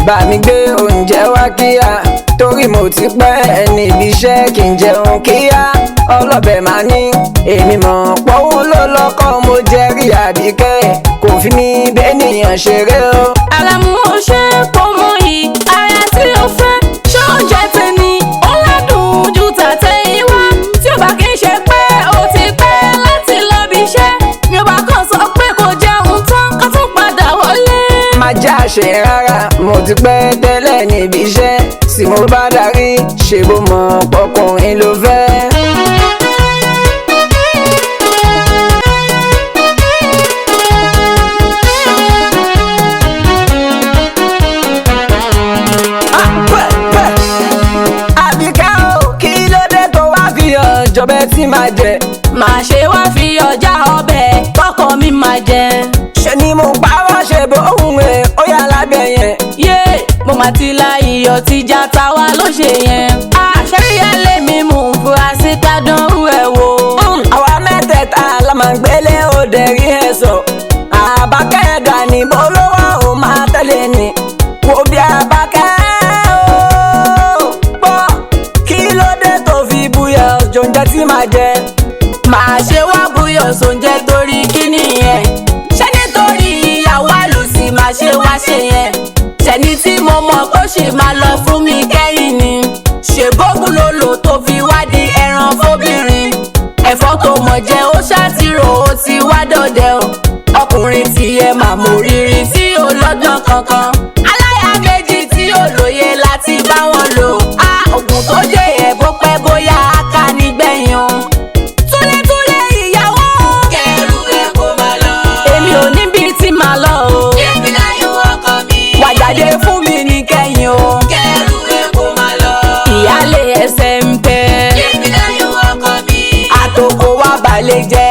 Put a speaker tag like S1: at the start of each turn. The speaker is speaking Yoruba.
S1: bá mi gbé oúnjẹ wá kíá torí mo ti pẹ́ níbi iṣẹ́ kí n jẹun kíá ọlọ́bẹ̀ máa ní èmi mọ̀ pọ́wọ́ ló lọ́kọ́ mo jẹ́ rí Àbíkẹ́ kò fi mí bẹ́nìyàn ṣeré o.
S2: Àlàmú ó ṣe pọ̀ mọ́ yìí ara tí ó fẹ́ ṣé oúnjẹ tẹni ó ládùn ju tàtẹ̀yìn wá tí ó bá kí n ṣe pé ó ti pẹ́ láti lọ bí iṣẹ́ mi ò bá kàn sọ pé kò jẹun tán ká tún padà wọlé.
S1: má já ṣe rárá mo ti pẹ́ tẹ́lẹ̀ níbi iṣẹ́ tí mo bá darí ṣe bó mọ̀ pọkùnrin ló fẹ́. Ọbẹ̀ tí máa jẹ
S2: máa ṣe wá fi ọjà ọbẹ̀ kọ́kọ́ mi máa jẹ.
S1: ṣe ni mo pa wá ṣe bóun ẹ̀ ó yà lábẹ́ yẹn.
S2: yé mo máa ti la iyọ̀ tí já ta wá ló ṣe yẹn. àṣeyẹ lèmi mú un fura sí gbádùn ẹ̀ wò.
S1: àwa mẹ́tẹ̀ẹ̀ta la máa ń gbélé òde rí ẹ̀ sọ. Àbákẹ́ ẹ̀dá ni bolówó ò máa tẹ̀lé ni. wo bí Àbákẹ́ oúnjẹ tí máa jẹ
S2: máa ṣe wá búyọ̀ sóúnjẹ torí kíní yẹn ṣé nítorí ìyàwó àlùsí máa ṣe wá ṣe yẹn ṣẹni tí mo mọ̀ kó ṣì máa lọ fún mi kẹ́yìn ni ṣèbógun ló lò tó fi wá di ẹran fóbìnrin ẹ̀fọ́ tó mọ̀ jẹ ó ṣàtìrò ó ti wá dọ̀dẹ̀ o ọkùnrin tiẹ̀ máa mọ rírì tí ó lọ́gbọ́n kankan aláya méjì tí ó lóye láti bá wọn lò ògùn tó jẹ́ ẹ̀ bó pẹ́ bóyá nígbẹ̀yìn o. túlétúlé ìyàwó. kẹrù ẹ kó máa lọ. èmi ò níbi tí màá lọ o. èmi láyọ̀ ọkọ mi. wà jáde fún mi ní kẹ́yìn o. kẹrù ẹ kó máa lọ. ìyáálé ẹsẹ̀ ń pẹ́. èmi láyọ̀ ọkọ mi. àtòkò wa balẹ̀ jẹ́.